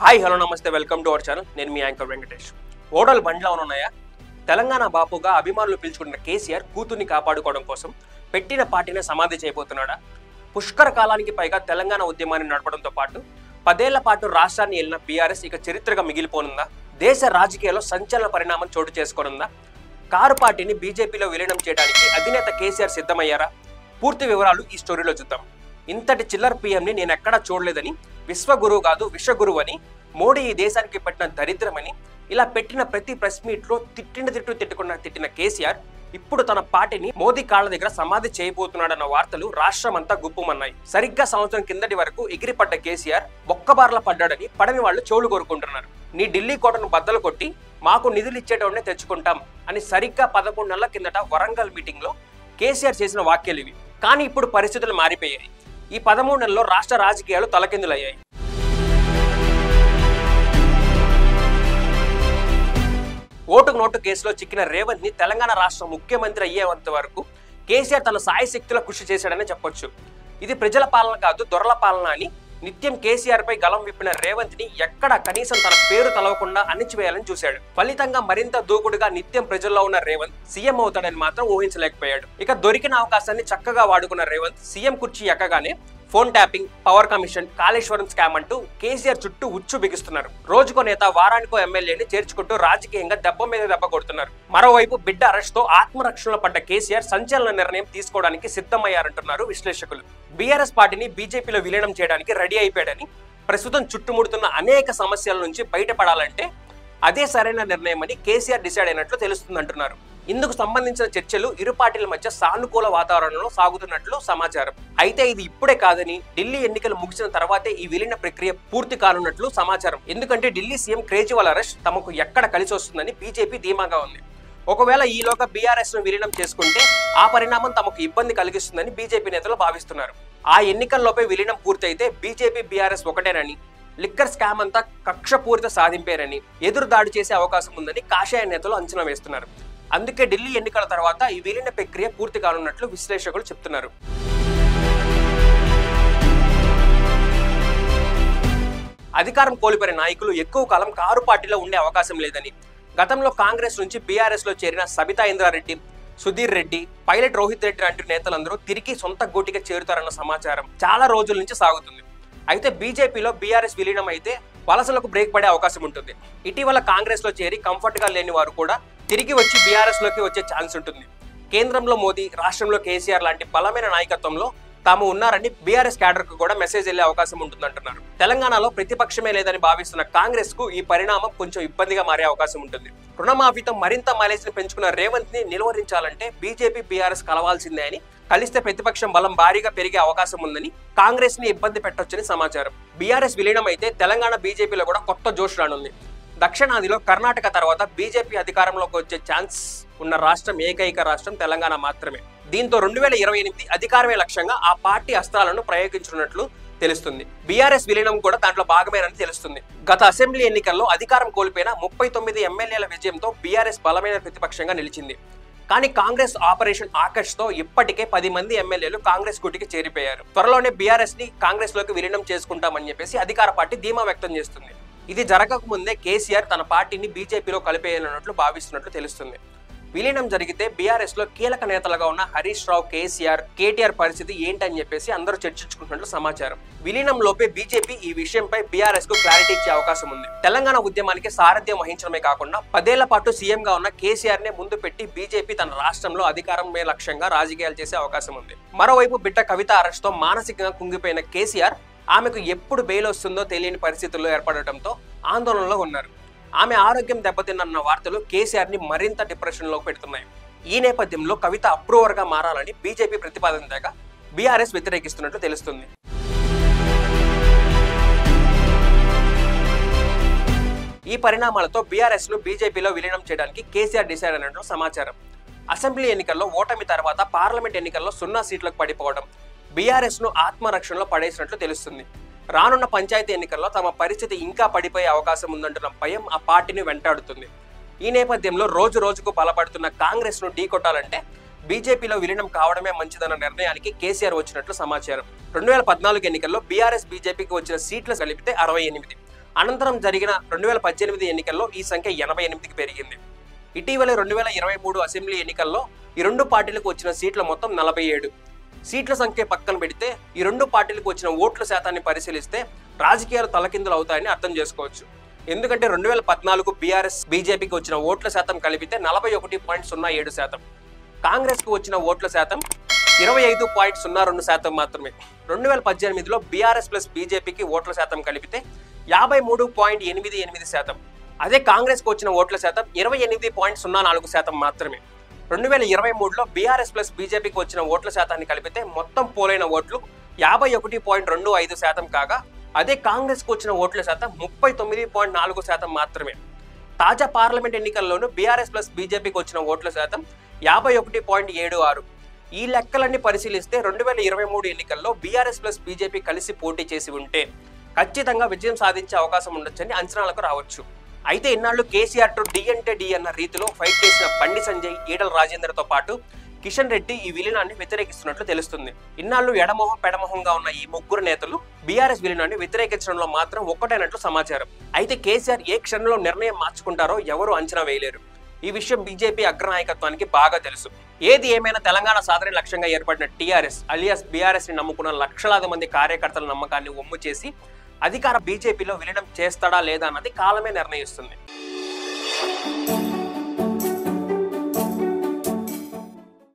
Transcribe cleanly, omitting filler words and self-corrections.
Hi hello నమస్తే welcome to our channel. నేను మీ anchor Venkatesh. ఓడలు బండ్లా ఉన్నాయా? తెలంగాణ బాపుగా అభిమానులు పిలుచుకున్న కేసీఆర్ కూతుర్ని కాపాడుకోవడం కోసం పెట్టిన పార్టీని సమాధి చేయబోతున్నాడా? పుష్కర కాలానికి పైగా తెలంగాణ ఉద్యమాన్ని నడపడంతో పాటు 10 ఏళ్ల పాటు రాష్ట్రాన్ని ఏలిన బీఆర్ఎస్ ఇక చరిత్రగా మిగిలిపోనుందా? దేశ రాజకీయాల్లో సంచలన పరిణామం చోటు చేసుకోనుందా? కారు పార్టీని బీజేపీలో విలీనం చేయడానికి అధినేత కేసీఆర్ సిద్ధమయ్యారా? పూర్తి వివరాలు ఈ స్టోరీలో చూద్దాం. ఇంతటి చిల్లర పీఎంని నేను ఎక్కడా చూడలేదని, విశ్వగురువు కాదు విశ్వగురువు అని, మోడీ ఈ దేశానికి పెట్టిన దరిద్రమని, ఇలా పెట్టిన ప్రతి ప్రెస్ మీట్లో తిట్టిన కేసీఆర్ ఇప్పుడు తన పార్టీని మోదీ కాళ్ళ దగ్గర సమాధి చేయబోతున్నాడన్న వార్తలు రాష్ట్రమంతా గుప్పుమన్నాయి. సరిగ్గా సంవత్సరం కిందటి వరకు ఎగిరిపడ్డ కేసీఆర్ బొక్కబార్ల పడ్డాడని పడని వాళ్ళు చెవులు కోరుకుంటున్నారు. నీ ఢిల్లీ కోటను బద్దలు కొట్టి మాకు నిధులు ఇచ్చేటోనే తెచ్చుకుంటాం అని సరిగ్గా 11 నెలల కిందట వరంగల్ మీటింగ్ లో కేసీఆర్ చేసిన వ్యాఖ్యలు ఇవి. కానీ ఇప్పుడు పరిస్థితులు మారిపోయాయి. ఈ 13 నెలల్లో రాష్ట్ర రాజకీయాలు తలకిందులయ్యాయి. ఓటుకు నోటు కేసులో చిక్కిన రేవంత్ ని తెలంగాణ రాష్ట్ర ముఖ్యమంత్రి అయ్యేంత వరకు కేసీఆర్ తన సాయశక్తుల కృషి చేశాడని చెప్పొచ్చు. ఇది ప్రజల పాలన కాదు దొరల పాలన అని నిత్యం కేసీఆర్ పై గలం విప్పిన రేవంత్ ని ఎక్కడ కనీసం తన పేరు తలవకుండా అణిచివేయాలని చూశాడు. ఫలితంగా మరింత దూకుడుగా నిత్యం ప్రజల్లో ఉన్న రేవంత్ సీఎం అవుతాడని మాత్రం ఊహించలేకపోయాడు. ఇక దొరికిన అవకాశాన్ని చక్కగా వాడుకున్న రేవంత్ సీఎం కుర్చీ ఎక్కగానే phone tapping, power commission, Kaleshwaram scam అంటూ కేసీఆర్ చుట్టూ ఉచ్చు బిగిస్తున్నారు. రోజుకో నేత, వారానికో ఎమ్మెల్యేని చేర్చుకుంటూ రాజకీయంగా దెబ్బ మీద దెబ్బ కొడుతున్నారు. మరోవైపు బిడ్డ అరెస్ట్ తో ఆత్మరక్షణలో పడ్డ కేసీఆర్ సంచలన నిర్ణయం తీసుకోవడానికి సిద్ధమయ్యారంటున్నారు విశ్లేషకులు. బీఆర్ఎస్ పార్టీని బీజేపీలో విలీనం చేయడానికి రెడీ అయిపోయాడని, ప్రస్తుతం చుట్టుముడుతున్న అనేక సమస్యల నుంచి బయటపడాలంటే అదే సరైన నిర్ణయం అని కేసీఆర్ డిసైడ్ అయినట్లు తెలుస్తుందంటున్నారు. ఇందుకు సంబంధించిన చర్చలు ఇరు పార్టీల మధ్య సానుకూల వాతావరణంలో సాగుతున్నట్లు సమాచారం. అయితే ఇది ఇప్పుడే కాదని, ఢిల్లీ ఎన్నికలు ముగిసిన తర్వాతే ఈ విలీన ప్రక్రియ పూర్తి కానున్నట్లు సమాచారం. ఎందుకంటే ఢిల్లీ సీఎం కేజ్రీవాల్ అరెస్ట్ తమకు ఎక్కడ కలిసి వస్తుందని బీజేపీ ధీమాగా ఉంది. ఒకవేళ ఈలోగా బీఆర్ఎస్ ను విలీనం చేసుకుంటే ఆ పరిణామం తమకు ఇబ్బంది కలిగిస్తుందని బీజేపీ నేతలు భావిస్తున్నారు. ఆ ఎన్నికల్లోపై విలీనం పూర్తయితే బీజేపీ బీఆర్ఎస్ ఒకటేనని, లిక్కర్ స్కామ్ అంతా కక్షపూరిత సాధింపేరని ఎదురు దాడి చేసే అవకాశం ఉందని కాషాయ నేతలు అంచనా వేస్తున్నారు. అందుకే ఢిల్లీ ఎన్నికల తర్వాత ఈ విలీన ప్రక్రియ పూర్తి కానున్నట్లు విశ్లేషకులు చెప్తున్నారు. అధికారం కోల్పోయిన నాయకులు ఎక్కువ కాలం కారు పార్టీలో ఉండే అవకాశం లేదని, గతంలో కాంగ్రెస్ నుంచి బీఆర్ఎస్ లో చేరిన సబితా ఇంద్రారెడ్డి, సుధీర్ రెడ్డి, పైలట్ రోహిత్ రెడ్డి లాంటి నేతలందరూ తిరిగి సొంత గూటిగా చేరుతారన్న సమాచారం చాలా రోజుల నుంచి సాగుతుంది. అయితే బీజేపీలో బీఆర్ఎస్ విలీనం అయితే వలసలకు బ్రేక్ పడే అవకాశం ఉంటుంది. ఇటీవల కాంగ్రెస్ లో చేరి కంఫర్ట్ గా లేని వారు కూడా తిరిగి వచ్చి బీఆర్ఎస్ లోకి వచ్చే ఛాన్స్ ఉంటుంది. కేంద్రంలో మోదీ, రాష్ట్రంలో కేసీఆర్ లాంటి బలమైన నాయకత్వంలో తాము ఉన్నారని బీఆర్ఎస్ క్యాడర్ కు కూడా మెసేజ్ వెళ్లే అవకాశం ఉంటుందంటున్నారు. తెలంగాణలో ప్రతిపక్షమే లేదని భావిస్తున్న కాంగ్రెస్ కు ఈ పరిణామం కొంచెం ఇబ్బందిగా మారే అవకాశం ఉంటుంది. రుణమాఫీతో మరింత మైలేజ్ని పెంచుకున్న రేవంత్ ని నిలువరించాలంటే బీజేపీ బీఆర్ఎస్ కలవాల్సిందే అని, కలిస్తే ప్రతిపక్షం బలం భారీగా పెరిగే అవకాశం ఉందని, కాంగ్రెస్ ని ఇబ్బంది పెట్టొచ్చని సమాచారం. బీఆర్ఎస్ విలీనం అయితే తెలంగాణ బీజేపీలో కూడా కొత్త జోష్ రానుంది. దక్షిణాదిలో కర్ణాటక తర్వాత బీజేపీ అధికారంలోకి వచ్చే ఛాన్స్ ఉన్న రాష్ట్రం ఏకైక రాష్ట్రం తెలంగాణ మాత్రమే. దీంతో 2028 అధికారమే లక్ష్యంగా ఆ పార్టీ అస్త్రాలను ప్రయోగించనున్నట్లు తెలుస్తుంది. బీఆర్ఎస్ విలీనం కూడా దాంట్లో భాగమేనని తెలుస్తుంది. గత అసెంబ్లీ ఎన్నికల్లో అధికారం కోల్పోయిన 39 ఎమ్మెల్యేల విజయంతో బీఆర్ఎస్ బలమైన ప్రతిపక్షంగా నిలిచింది. కానీ కాంగ్రెస్ ఆపరేషన్ ఆకర్ష్ తో ఇప్పటికే 10 మంది ఎమ్మెల్యేలు కాంగ్రెస్ కూటికి చేరిపోయారు. త్వరలోనే బీఆర్ఎస్ ని కాంగ్రెస్ లోకి విలీనం చేసుకుంటామని చెప్పేసి అధికార పార్టీ ధీమా వ్యక్తం చేస్తుంది. ఇది జరగక ముందే కేసీఆర్ తన పార్టీని బీజేపీలో కలిపేయాలన్నట్లు భావిస్తున్నట్లు తెలుస్తుంది. విలీనం జరిగితే బీఆర్ఎస్ లో కీలక నేతలుగా ఉన్న హరీష్ రావు, కేసీఆర్, కేటీఆర్ పరిస్థితి ఏంటని చెప్పేసి అందరూ చర్చించుకుంటున్నట్లు సమాచారం. విలీనం లోపే బీజేపీ ఈ విషయంపై బీఆర్ఎస్ కు క్లారిటీ ఇచ్చే అవకాశం ఉంది. తెలంగాణ ఉద్యమానికి సారథ్యం వహించడమే కాకుండా 10 ఏళ్ల పాటు సీఎం గా ఉన్న కేసీఆర్ నే ముందు పెట్టి బీజేపీ తన రాష్ట్రంలో అధికారమే లక్ష్యంగా రాజకీయాలు చేసే అవకాశం ఉంది. మరోవైపు బిడ్డ కవిత అరెస్ట్ తో మానసికంగా కుంగిపోయిన కేసీఆర్ ఆమెకు ఎప్పుడు బెయిల్ వస్తుందో తెలియని పరిస్థితుల్లో ఏర్పడటంతో ఆందోళనలో ఉన్నారు. ఆమె ఆరోగ్యం దెబ్బతిన్న వార్తలు కేసీఆర్ ని మరింత డిప్రెషన్ లో పెడుతున్నాయి. ఈ నేపథ్యంలో కవిత అప్రూవర్ గా మారాలని బీజేపీ ప్రతిపాదన దాకా బీఆర్ఎస్ వ్యతిరేకిస్తున్నట్లు తెలుస్తుంది. ఈ పరిణామాలతో బీఆర్ఎస్ ను బీజేపీలో విలీనం చేయడానికి కేసీఆర్ డిసైడ్ అయినట్లు సమాచారం. అసెంబ్లీ ఎన్నికల్లో ఓటమి తర్వాత పార్లమెంట్ ఎన్నికల్లో 0 సీట్లకు పడిపోవడం బీఆర్ఎస్ ను ఆత్మరక్షణలో పడేసినట్లు తెలుస్తుంది. రానున్న పంచాయతీ ఎన్నికల్లో తమ పరిస్థితి ఇంకా పడిపోయే అవకాశం ఉందంటున్న భయం ఆ పార్టీని వెంటాడుతుంది. ఈ నేపథ్యంలో రోజు రోజుకు బలపడుతున్న కాంగ్రెస్ ను ఢీకొట్టాలంటే బీజేపీలో విలీనం కావడమే మంచిదన్న నిర్ణయానికి కేసీఆర్ వచ్చినట్లు సమాచారం. 2014 ఎన్నికల్లో బీఆర్ఎస్ బీజేపీకి వచ్చిన సీట్ల కలిపితే 68. అనంతరం జరిగిన 2018 ఎన్నికల్లో ఈ సంఖ్య 88కి పెరిగింది. ఇటీవల 2023 అసెంబ్లీ ఎన్నికల్లో ఈ రెండు పార్టీలకు వచ్చిన సీట్ల మొత్తం 47. సీట్ల సంఖ్య పక్కన పెడితే ఈ రెండు పార్టీలకు వచ్చిన ఓట్ల శాతాన్ని పరిశీలిస్తే రాజకీయాలు తలకిందులు అవుతాయని అర్థం చేసుకోవచ్చు. ఎందుకంటే 2014 బీఆర్ఎస్ బీజేపీకి వచ్చిన ఓట్ల శాతం కలిపితే 41.07%, కాంగ్రెస్కు వచ్చిన ఓట్ల శాతం 25.02% మాత్రమే. 2018లో బీఆర్ఎస్ ప్లస్ బీజేపీకి ఓట్ల శాతం కలిపితే 53.88%. అదే కాంగ్రెస్కు వచ్చిన ఓట్ల శాతం 28.04% మాత్రమే. 2023లో బీఆర్ఎస్ ప్లస్ బీజేపీకి వచ్చిన ఓట్ల శాతాన్ని కలిపితే మొత్తం పోలైన ఓట్లు 51.25% కాగా అదే కాంగ్రెస్కు వచ్చిన ఓట్ల శాతం 39.4% మాత్రమే. తాజా పార్లమెంట్ ఎన్నికల్లోనూ బీఆర్ఎస్ ప్లస్ బీజేపీకి వచ్చిన ఓట్ల శాతం 51.76. ఈ లెక్కలన్నీ పరిశీలిస్తే 2023 ఎన్నికల్లో బీఆర్ఎస్ ప్లస్ బీజేపీ కలిసి పోటీ చేసి ఉంటే ఖచ్చితంగా విజయం సాధించే అవకాశం ఉండొచ్చని అంచనాలకు రావచ్చు. అయితే ఇన్నాళ్ళు కేసీఆర్ టు డి అంటే డి అన్న రీతిలో ఫైట్ చేసిన బండి సంజయ్, ఈటల రాజేందర్తో పాటు కిషన్ రెడ్డి ఈ విలీనాన్ని వ్యతిరేకిస్తున్నట్లు తెలుస్తుంది. ఇన్నాళ్ళు ఎడమొహం పెడమొహంగా ఉన్న ఈ ముగ్గురు నేతలు బీఆర్ఎస్ విలీనాన్ని వ్యతిరేకించడంలో మాత్రం ఒక్కటైనట్లు సమాచారం. అయితే కేసీఆర్ ఏ క్షణంలో నిర్ణయం మార్చుకుంటారో ఎవరు అంచనా వేయలేరు. ఈ విషయం బీజేపీ అగ్రనాయకత్వానికి బాగా తెలుసు. ఏది ఏమైనా తెలంగాణ సాధన లక్ష్యంగా ఏర్పడిన టీఆర్ఎస్ అలియాస్ బీఆర్ఎస్ ని నమ్ముకున్న లక్షలాది మంది కార్యకర్తల నమ్మకాన్ని ఒమ్ము చేసి అధికార బీజేపీలో విలీనం చేస్తాడా లేదా అన్నది కాలమే నిర్ణయిస్తుంది.